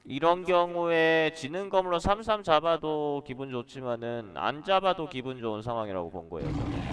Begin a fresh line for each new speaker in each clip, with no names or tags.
이런 경우에 지는 검으로 3-3 잡아도 기분 좋지만은 안 잡아도 기분 좋은 상황이라고 본 거예요. 저는.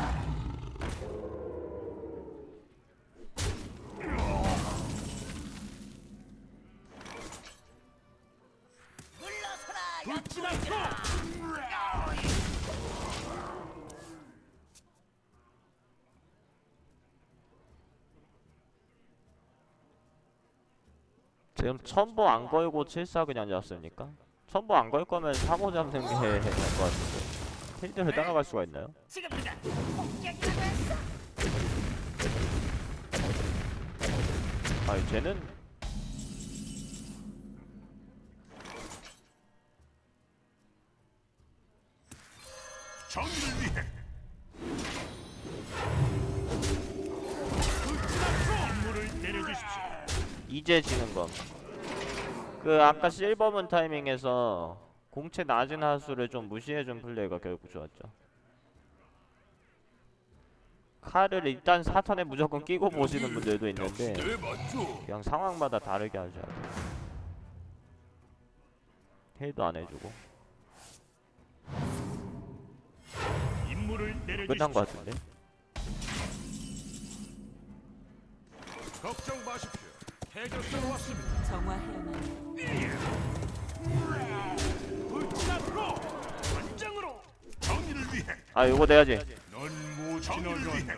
지금 첨보 안 걸고 7-4 그냥 잡습니까? 첨보 안 걸 거면 사고 잡는 게 나을 것 같은데. 필드를 따라갈 수가 있나요? 아니 쟤는
정의를 위해 임무를 내려주십시오.
이제 지는 검. 그 아까 실버문 타이밍에서 공채 낮은 하수를 좀 무시해준 플레이가 결국 좋았죠. 칼을 일단 사턴에 무조건 끼고 보시는 분들도 있는데
네, 맞죠.
그냥 상황마다 다르게 하죠. 힐도 안 해주고
임무를
끝난 것
내려주십시오.
같은데.
걱정 마십시오. 해결사로 왔습니다.
정화해야만.
불진압으로 전장으로 정의를 위해
아 요거 내야지.
넌 못 지나간다.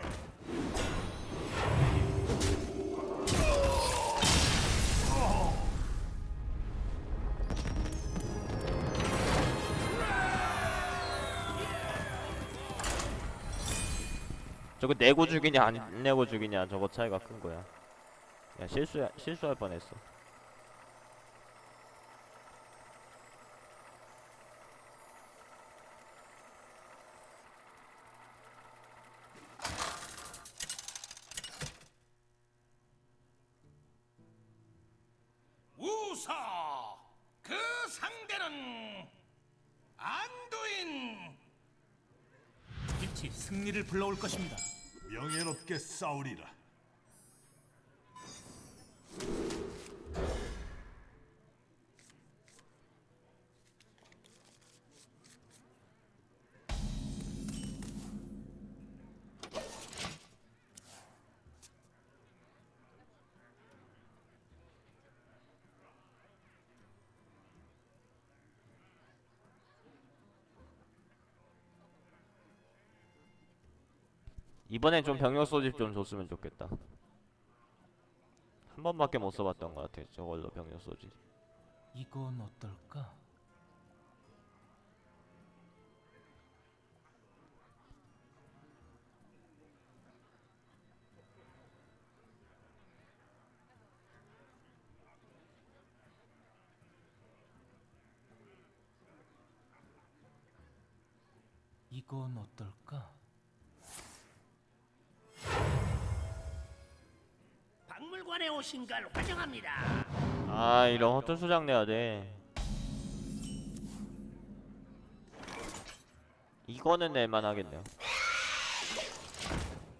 저거 내고 죽이냐 안 내고 죽이냐 저거 차이가 큰 거야. 야 실수할 뻔했어.
우사 그 상대는 안두인. 빛이 승리를 불러올 것입니다. 명예롭게 싸우리라.
이번엔 좀 병력 소집 좀 줬으면 좋겠다. 한 번밖에 못 써봤던 것 같아. 저걸로 병력 소집.
이건 어떨까? 이건 어떨까?
박물관에 오신 걸 환영합니다.
아 이런 허튼 수장 내야 돼. 이거는 낼만 하겠네요.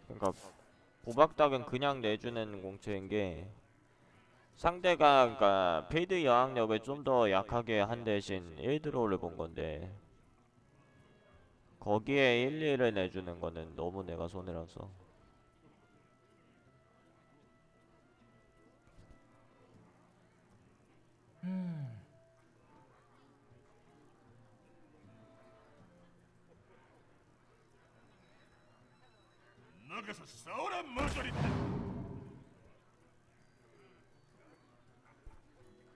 그러니까 보박닭은 그냥 내주는 공채인 게 상대가 그러니까 페이드 여왕력을 좀 더 약하게 한 대신 1드로우를 본 건데 거기에 1-2를 내주는 거는 너무 내가 손해라서.
나가서 싸우라 머저리들.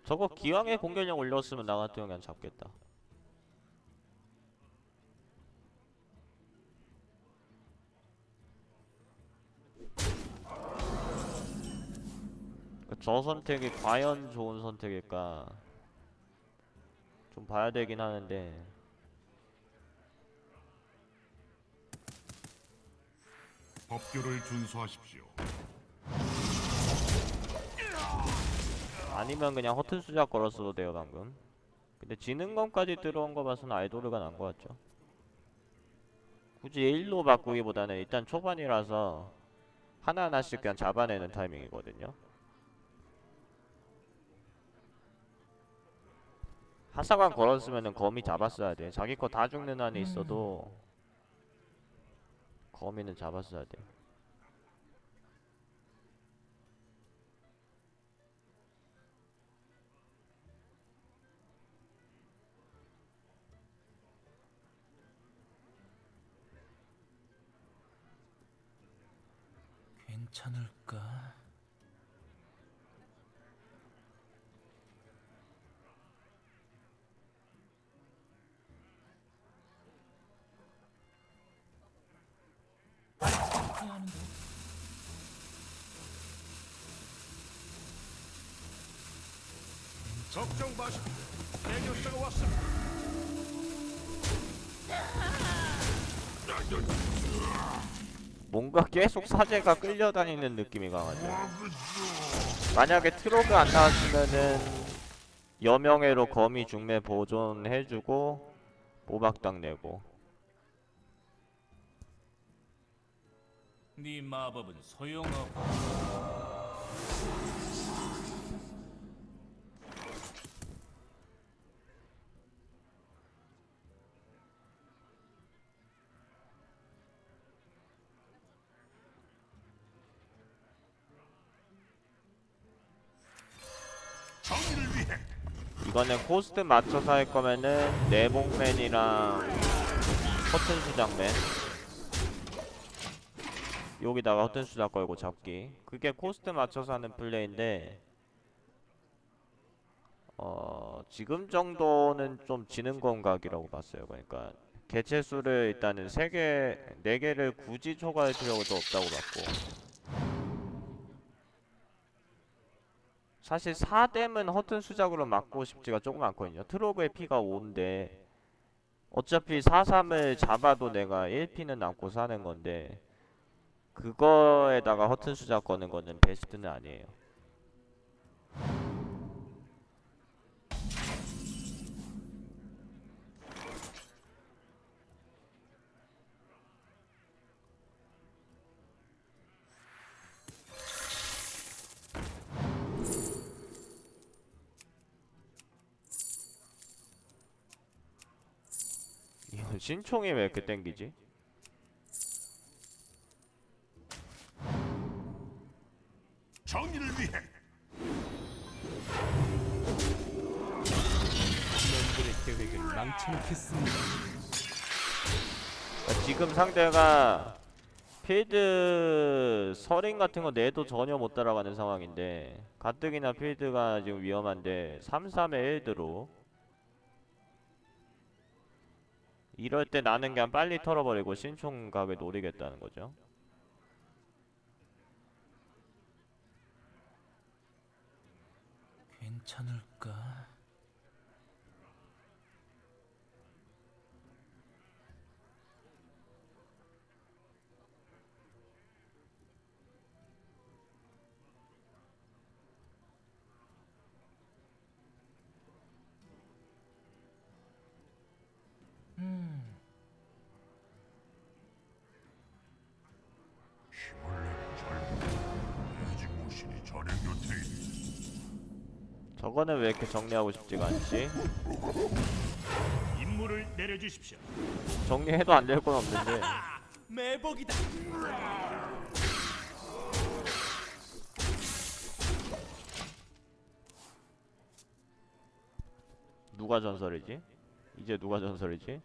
저거 기왕에 공격력 올렸으면 나 같으면 그냥 잡겠다. 저 선택이 과연 좋은 선택일까 좀 봐야 되긴 하는데
법규를 준수하십시오.
아니면 그냥 허튼 수작 걸었어도 돼요 방금. 근데 지능검까지 들어온 거 봐서는 아이도르가 난 거 같죠. 굳이 1로 바꾸기보다는 일단 초반이라서 하나하나씩 그냥 잡아내는 타이밍이거든요. 하사관 걸었으면은 거미 잡았어야 돼. 자기 거 다 죽는 한에 있어도 거미는 잡았어야 돼.
괜찮을까? 해야 하는데.
걱정 마십시오. 대교사가 왔습니다.
뭔가 계속 사제가 끌려다니는 느낌이 강하죠. 만약에 트로그 안 나왔으면은 여명회로 거미 중매 보존해주고 모박당 내고.
네 마법은 소용없고.
정의를 위해
이거는 코스트 맞춰서 할 거면은 내복맨이랑 허튼 수장맨 여기다가 허튼 수장 걸고 잡기. 그게 코스트 맞춰서 하는 플레이인데 지금 정도는 좀 지는 건각이라고 봤어요. 그러니까 개체수를 일단은 3개, 4개를 굳이 초과할 필요도 없다고 봤고, 사실 4댐은 허튼 수작으로 맞고 싶지가 조금 않거든요. 트로그의 피가 5인데 어차피 4-3을 잡아도 내가 1피는 남고 사는 건데 그거에다가 허튼 수작 거는 거는 베스트는 아니에요. 이건 신총이 왜 이렇게 땡기지?
정의를 위해
놈들의 계획을 망쳐놓겠습니다.
그러니까 지금 상대가 필드 서린 같은 거 내도 전혀 못 따라가는 상황인데 가뜩이나 필드가 지금 위험한데 3-3에 1드로 이럴 때 나는 그냥 빨리 털어버리고 신총각을 노리겠다는 거죠.
괜찮을까?
힘을 내는 젊은 애지모신이 자네 곁에 있네.
저거는 왜 이렇게 정리하고 싶지가 않지?
임무를 내려주십시오.
정리해도 안 될 건 없는데
매복이다.
누가 전설이지? 이제 누가 전설이지?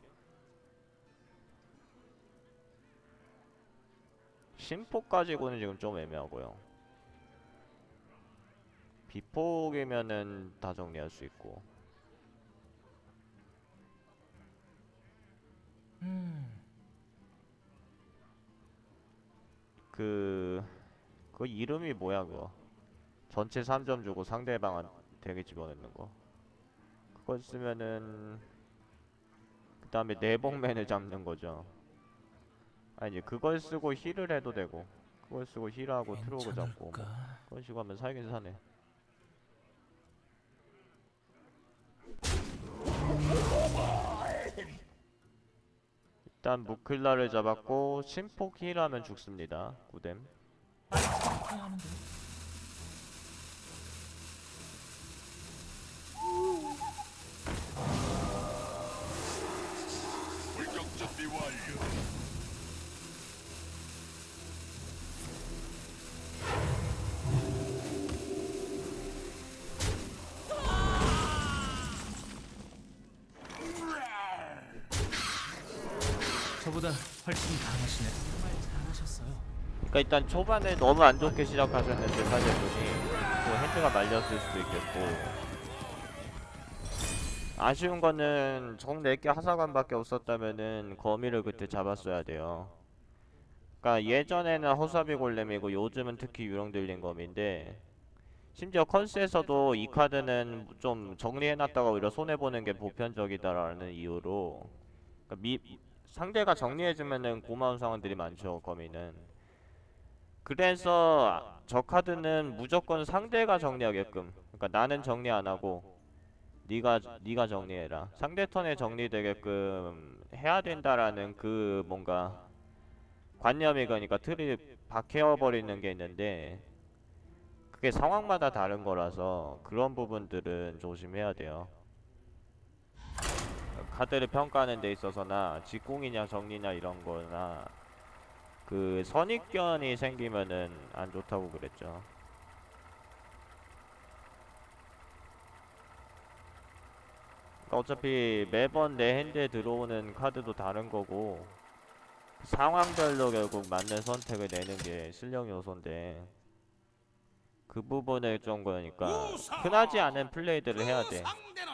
심폭 가지고는 지금 좀 애매하고요. 비폭이면은 다 정리할 수 있고. 그 이름이 뭐야 그거? 전체 3점 주고 상대방한테 집어넣는 거. 그걸 쓰면은 그 다음에 내복맨을 잡는 거죠. 아니 그걸 쓰고 힐을 해도 되고 그걸 쓰고 힐하고 트로그 잡고 뭐
괜찮을까?
그런 식으로 하면 살긴 사네. 일단 무클라를 잡았고 심폭 힐하면 죽습니다. 9뎀.
해야 하는데.
불격 준비 완료.
저보다 훨씬 강하시네. 정말 잘하셨어요.
그러니까 일단 초반에 너무 안 좋게 시작하셨는데 사제분이 또 핸드가 말렸을 수도 있겠고, 아쉬운 거는 정 4개 하사관밖에 없었다면은 거미를 그때 잡았어야 돼요. 그러니까 예전에는 허사비 골렘이고 요즘은 특히 유령들린 거미인데, 심지어 컨스에서도 이 카드는 좀 정리해놨다가 오히려 손해보는 게 보편적이다라는 이유로, 그러니까 상대가 정리해주면은 고마운 상황들이 많죠, 거미는. 그래서 저 카드는 무조건 상대가 정리하게끔, 그러니까 나는 정리 안 하고 네가 정리해라, 상대 턴에 정리되게끔 해야 된다라는 그 뭔가 관념이, 그러니까 틀이 박혀버리는 게 있는데, 그게 상황마다 다른 거라서 그런 부분들은 조심해야 돼요. 카드를 평가하는 데 있어서나 직공이냐 정리냐 이런 거나 그 선입견이 생기면은 안 좋다고 그랬죠. 그러니까 어차피 매번 내 핸드에 들어오는 카드도 다른 거고, 상황별로 결국 맞는 선택을 내는 게 실력 요소인데, 그 부분을 좀 그러니까 흔하지 않은 플레이들을 해야 돼.
상대는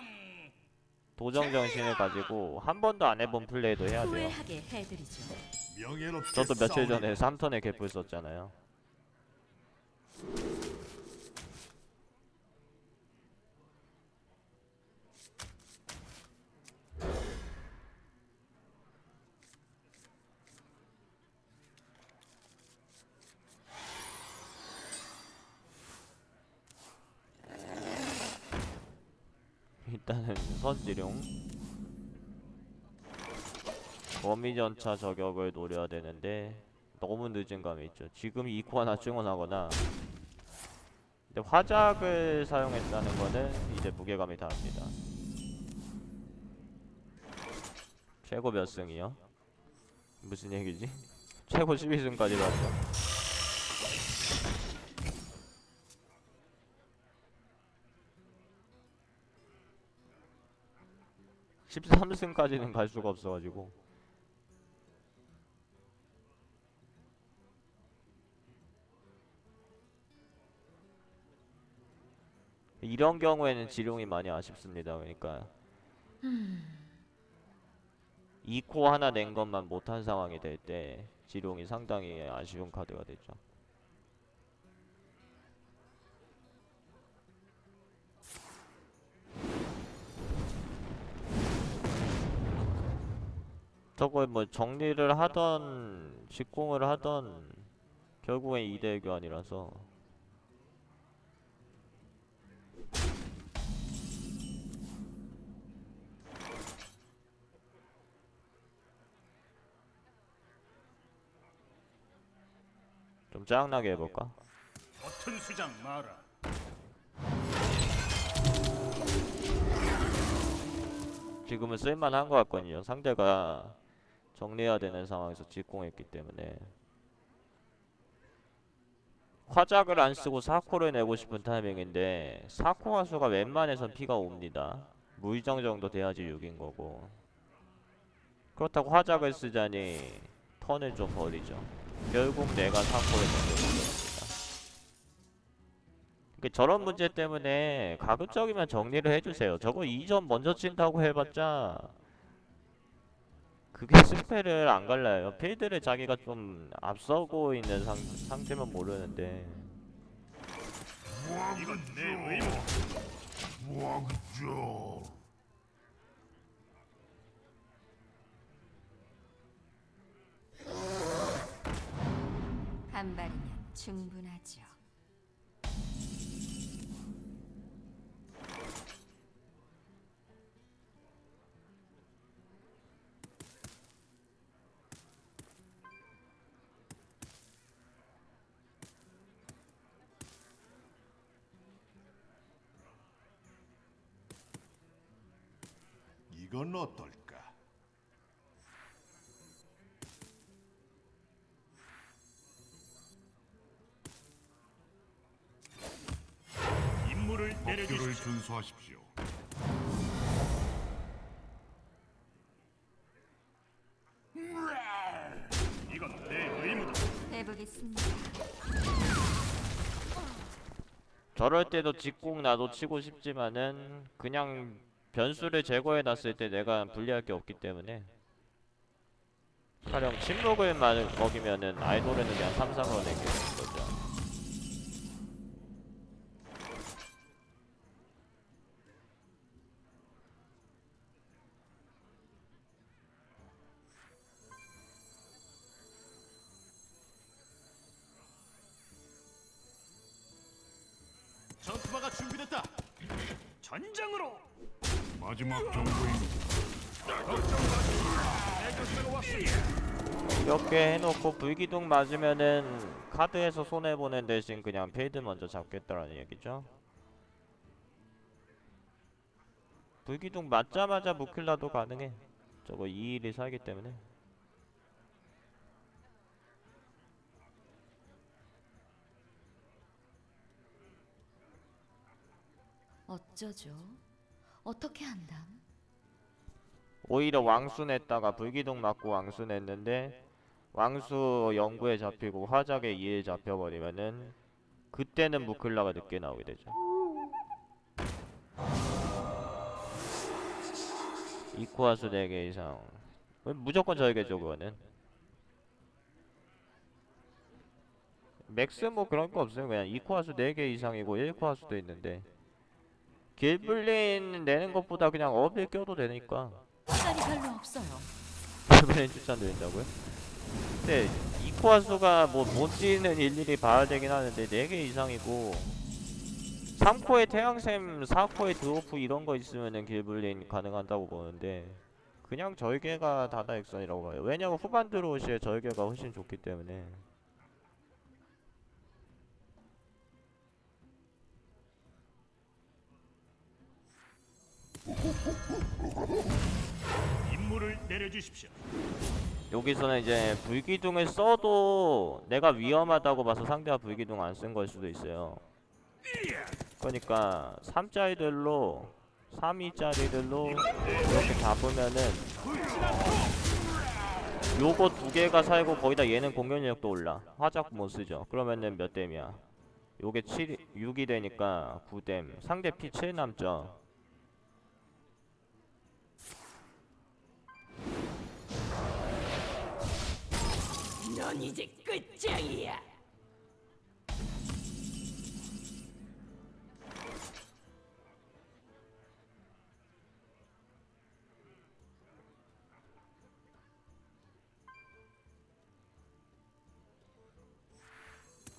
도정 정신을 가지고 한 번도 안 해본 플레이도 해야 돼요.
후회하게 해드리죠.
명예롭게
저도 며칠 전에
싸우리.
3턴에 개뿔 썼잖아요. 일단은 선지룡 거미전차 저격을 노려야 되는데 너무 늦은 감이 있죠. 지금 2코 하나 증언하거나, 근데 화작을 사용했다는 거는 이제 무게감이 다릅니다. 최고 몇 승이요? 무슨 얘기지? 최고 12승까지 봤죠. 13승까지는 갈 수가 없어가지고. 이런 경우에는 지룡이 많이 아쉽습니다. 그러니까 2코 하나 낸 것만 못한 상황이 될 때 지룡이 상당히 아쉬운 카드가 되죠. 저걸 뭐 정리를 하던 직공을 하던 결국엔 2대 교환이라서. 좀 짜증나게 해볼까?
버튼 수장 마라.
지금은 쓸만한 것 같거든요. 상대가 정리해야 되는 상황에서 직공했기 때문에. 화작을 안 쓰고 4코를 내고 싶은 타이밍인데 4코 화수가 웬만해선 피가 옵니다. 무의정 정도 돼야지 6인 거고, 그렇다고 화작을 쓰자니 턴을 좀 버리죠. 결국 내가 4코를 던져버립니다. 그러니까 저런 문제 때문에 가급적이면 정리를 해주세요. 저거 2점 먼저 친다고 해봤자 그게 스펠을 안 갈라요. 필드를 자기가 좀 앞서고 있는 상태면 모르는데.
이건 내 의무. 무하겠죠.
한 발이면 충분하죠.
이건 어떨까?
임무를
법규를
내려주십시오.
준수하십시오.
이건 내 의무다.
해보겠습니다.
저럴 때도 직공 나도 치고 싶지만은 그냥 변수를 제거해 놨을 때 내가 불리할 게 없기 때문에 가령 침묵을 먹이면은 아이돌에는 그냥 3-3로 내게 되는 거죠.
전투마가 준비됐다. 전장으로.
마지막 정보입니다.
대교수가 왔습니다.
이렇게 해놓고 불기둥 맞으면은 카드에서 손해보는 대신 그냥 필드 먼저 잡겠다라는 얘기죠. 불기둥 맞자마자 무킬라도 가능해. 저거 2일이 살기 때문에.
어쩌죠? 어떻게 한담?
오히려 왕수 냈다가 불기둥 맞고 왕수 냈는데 왕수 영구에 잡히고 화작에 2일 잡혀버리면은 그때는 무클라가 늦게 나오게 되죠. 이코아수 4개 이상 무조건 저에게죠 그거는. 맥스 뭐 그런 거 없어요. 그냥 이코아수 4개 이상이고 1코아수도 있는데 길블린 내는 것보다 그냥 업을 껴도 되니까
시간이 별로 없어요.
길블린 추천드린다고요? 근데 이코아수가 뭐 뭔지는 일일이 봐야 되긴 하는데 4개 이상이고 3코에 태양샘 4코에 드워프 이런 거 있으면은 길블린 가능하다고 보는데 그냥 절개가 다다익선이라고 봐요. 왜냐면 후반 들어오시에 절개가 훨씬 좋기 때문에.
임무를 내려주십시오.
여기서는 이제 불기둥을 써도 내가 위험하다고 봐서 상대가 불기둥 안 쓴 걸 수도 있어요. 그러니까 3짜리들로 3위짜리들로 이렇게 잡으면은 요거 2개가 살고 거기다 얘는 공격력도 올라. 화작 못 쓰죠. 그러면은 몇 댐이야? 요게 6이 되니까 9댐. 상대 피 7 남죠.
넌 이제 끝장이야.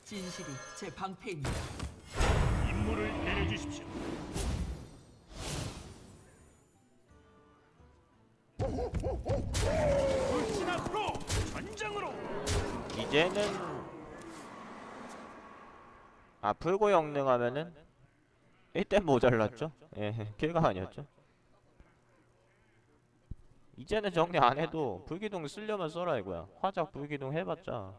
진실이 제 방패입니다.
임무를 내려주십시오. 돌진 앞으로 전장으로.
이제는 풀고 영능하면은 1댐 모자랐죠? 예, 킬가 아니었죠? 이제는 정리 안 해도 불기둥 쓰려면 써라 이거야. 화작 불기둥 해봤자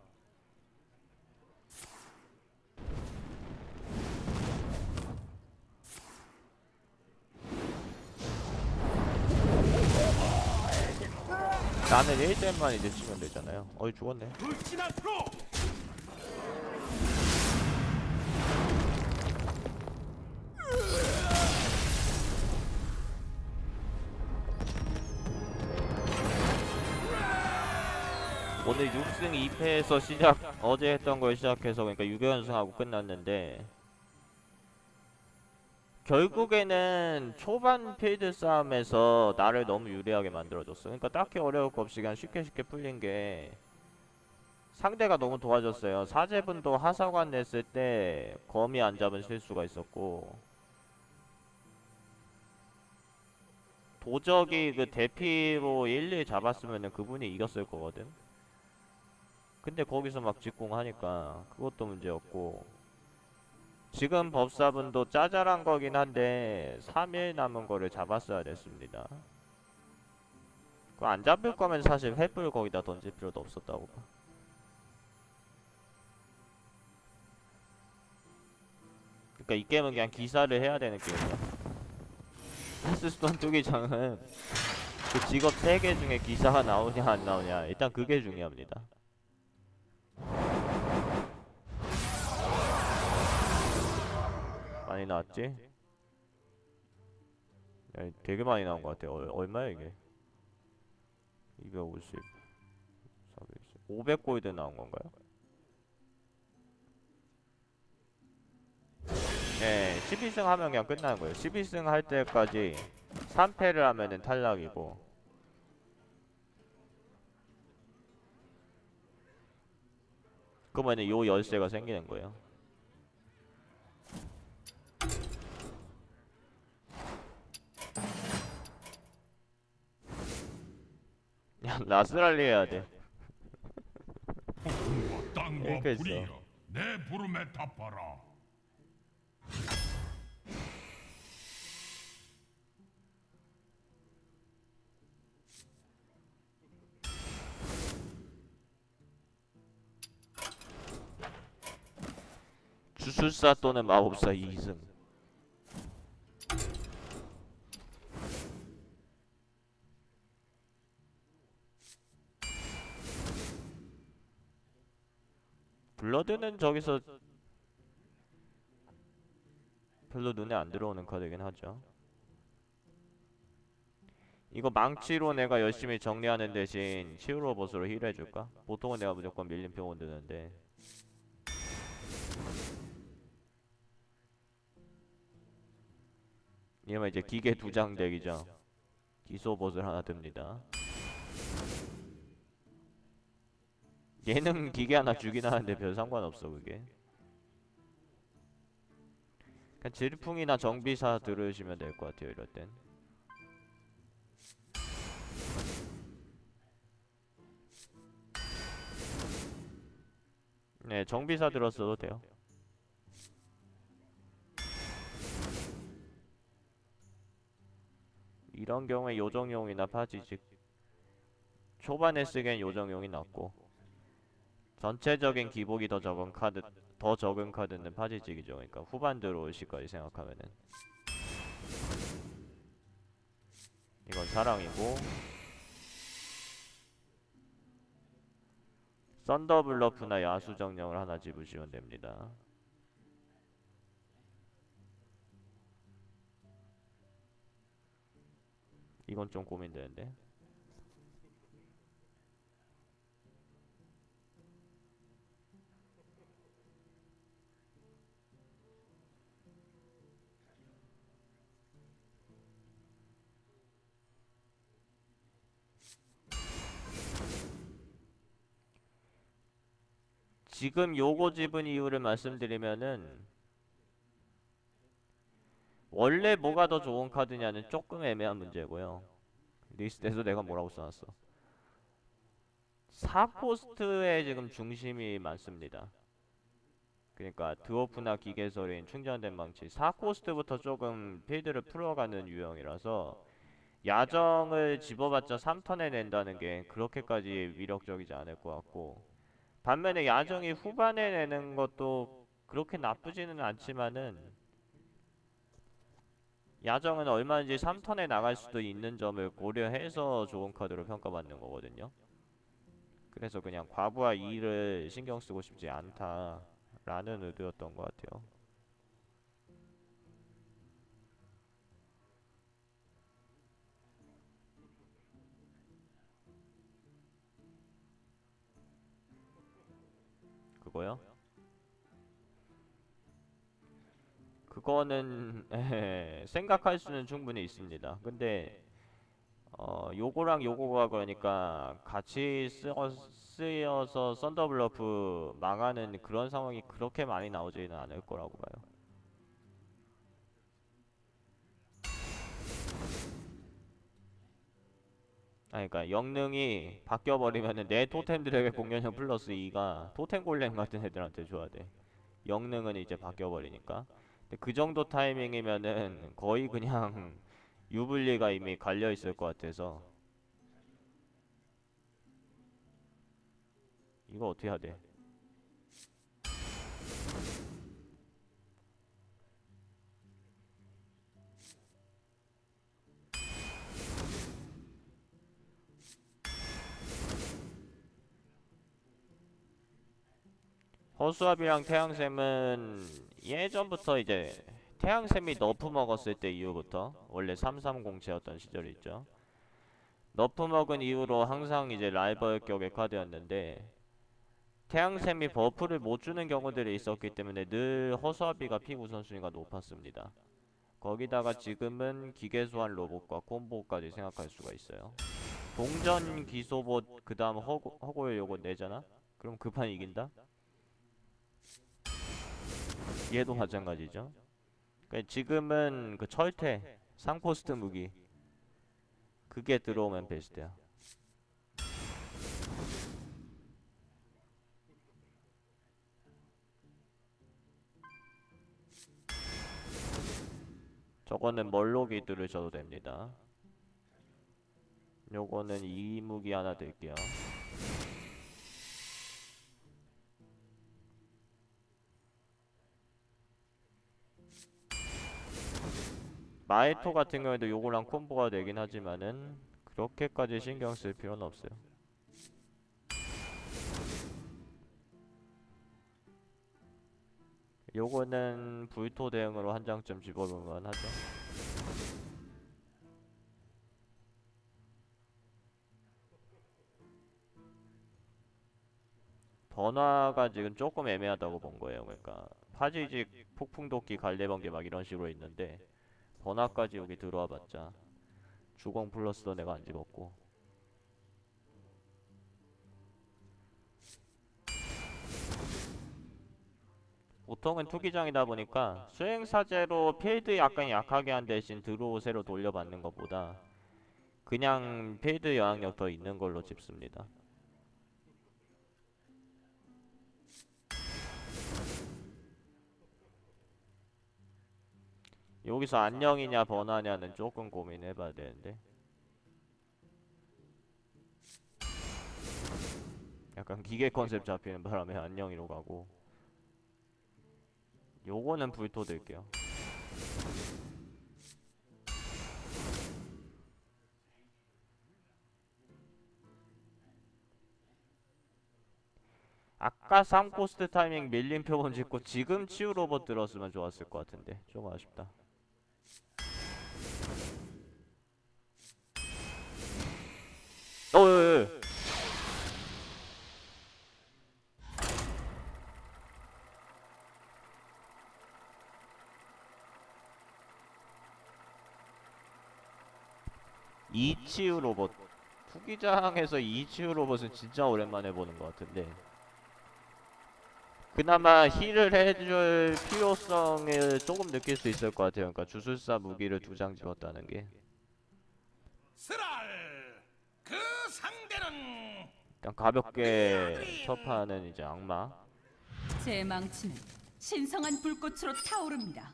나는 1댐만 이제 치면 되잖아요. 어이 죽었네.
돌진 앞으로.
오늘 6승 2패에서 어제 했던 걸 시작해서 그러니까 6연승하고 끝났는데 결국에는 초반 필드 싸움에서 나를 너무 유리하게 만들어줬어. 그러니까 딱히 어려울 거 없이 그냥 쉽게 풀린 게 상대가 너무 도와줬어요. 사제분도 하사관 냈을 때 거미 안 잡은 실수가 있었고 도적이 그 대피로 1, 2 잡았으면은 그분이 이겼을 거거든. 근데 거기서 막 직공하니까 그것도 문제였고 지금 법사분도 짜잘한 거긴 한데 3일 남은 거를 잡았어야 됐습니다. 그거 안 잡을 거면 사실 횃불 거기다 던질 필요도 없었다고 봐. 그러니까 이 게임은 그냥 기사를 해야 되는 게임이야. 헤스스톤 투기장은 그 직업 3개 중에 기사가 나오냐 안 나오냐 일단 그게 중요합니다. 많이 나왔지? 야, 되게 많이 나온 것 같아. 얼마야 이게? 250, 420, 500골드 나온 건가요? 네, 12승 하면 그냥 끝나는 거예요. 12승 할 때까지 3패를 하면은 탈락이고, 그러면은 요 열쇠가 생기는 거예요. 야, 라스랄리 해야 돼.
하늘과 땅과
이렇게 있어.
불이여 내 부름에 답하라.
주술사 또는 마법사 2승. 블러드는 저기서 별로 눈에 안 들어오는 카드이긴 하죠. 이거 망치로 내가 열심히 정리하는 대신 치유로 보스로 힐 해줄까? 보통은 내가 무조건 밀림표 만드는데 이러면 이제 기계 2장 덱이죠. 기소 보스를 하나 듭니다. 얘는 기계 하나 주긴 하는데 별 상관없어 그게. 그냥 질풍이나 정비사 들으시면 될 것 같아요 이럴 땐. 네, 정비사 들었어도 돼요. 이런 경우에 요정용이나 파지직 초반에 쓰기엔 요정용이 낫고 전체적인 기복이 더 적은 카드는 파지직이죠. 그러니까 후반 들어올 시까지 생각하면은 이건 사랑이고 썬더블러프나 야수정령을 하나 집으시면 됩니다. 이건 좀 고민되는데. 지금 요거 집은 이유를 말씀드리면은 원래 뭐가 더 좋은 카드냐는 조금 애매한 문제고요. 리스트에서 내가 뭐라고 써놨어. 4코스트에 지금 중심이 많습니다. 그러니까 드워프나 기계설인 충전된 망치 4코스트부터 조금 필드를 풀어가는 유형이라서 야정을 집어봤자 3턴에 낸다는 게 그렇게까지 위력적이지 않을 것 같고, 반면에 야정이 후반에 내는 것도 그렇게 나쁘지는 않지만은 야정은 얼마인지 3턴에 나갈 수도 있는 점을 고려해서 좋은 카드로 평가받는 거거든요. 그래서 그냥 과부하 2를 신경 쓰고 싶지 않다라는 의도였던 것 같아요. 그거요? 그거는 생각할 수는 충분히 있습니다. 근데 요거랑 요거가 그러니까 같이 쓰여서 썬더블러프 망하는 그런 상황이 그렇게 많이 나오지는 않을 거라고 봐요. 아니, 그러니까 영능이 바뀌어버리면은 내 토템들에게 공연형 플러스 2가 토템 골렘 같은 애들한테 줘야 돼. 영능은 이제 바뀌어버리니까. 근데 그 정도 타이밍이면은 거의 그냥 유불리가 이미 갈려있을 것 같아서 이거 어떻게 해야 돼? 허수아비랑 태양샘은 예전부터 이제 태양샘이 너프 먹었을 때 이후부터 원래 3307였던 시절이 있죠. 너프 먹은 이후로 항상 이제 라이벌 격의 카드였는데 태양샘이 버프를 못 주는 경우들이 있었기 때문에 늘 허수아비가 픽 우선순위가 높았습니다. 거기다가 지금은 기계소환 로봇과 콤보까지 생각할 수가 있어요. 동전 기소봇 그 다음 허고열 요거 내잖아? 그럼 급판 이긴다? 얘도 마찬가지죠. 그러니까 지금은 그 철퇴, 상포스트 무기 그게 들어오면 베스트야. 저거는 멀로기 들으셔도 됩니다. 요거는 이 무기 하나 드릴게요. 마에토 같은 경우에도 요거랑 콤보가 되긴 하지만은 그렇게까지 신경 쓸 필요는 없어요. 요거는 불토 대응으로 한 장쯤 집어넣으면 하죠. 번화가 지금 조금 애매하다고 본 거예요. 그러니까 파지직, 폭풍도끼, 갈래번개 막 이런 식으로 있는데 번화까지 여기 들어와 봤자 주공 플러스도 내가 안 집었고 보통은 투기장이다 보니까 수행사제로 필드 약간 약하게 한 대신 드로우 새로 돌려받는 것보다 그냥 필드 영향력 더 있는 걸로 집습니다. 여기서 안녕이냐 번화냐는 조금 고민해봐야 되는데 약간 기계 컨셉 잡히는 바람에 안녕이로 가고 요거는 불토 들게요. 아까 3코스트 타이밍 밀림 표본 짓고 지금 치유 로봇 들었으면 좋았을 것 같은데 조금 아쉽다. 어이 이치유 로봇 투기장에서 이치유 로봇은 진짜 오랜만에 보는 것 같은데 그나마 힐을 해줄 필요성을 조금 느낄 수 있을 것 같아요. 그러니까 주술사 무기를 2장 집었다는 게
스랄 그 상대는
일단 가볍게 첫판은 이제 악마
제 망치는 신성한 불꽃으로 타오릅니다.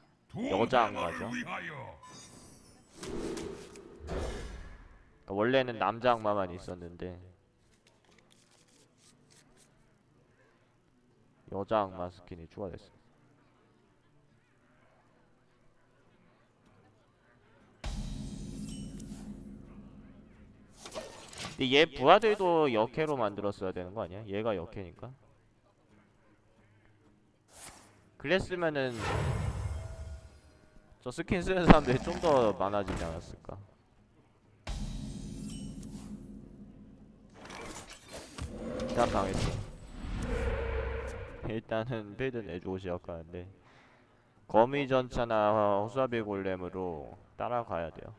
여자 악마죠.
위하여
그러니까 원래는 남자 악마만 있었는데 여자 악마 스킨이 추가됐어. 근데 얘 부하들도 역해로 만들었어야 되는 거 아니야? 얘가 역해니까. 그랬으면은 저 스킨 쓰는 사람들이 좀 더 많아지지 않았을까? 일단 당했어. 일단은 빌드 내주고 시작하는데 거미 전차나 호수아비 골렘으로 따라가야 돼요.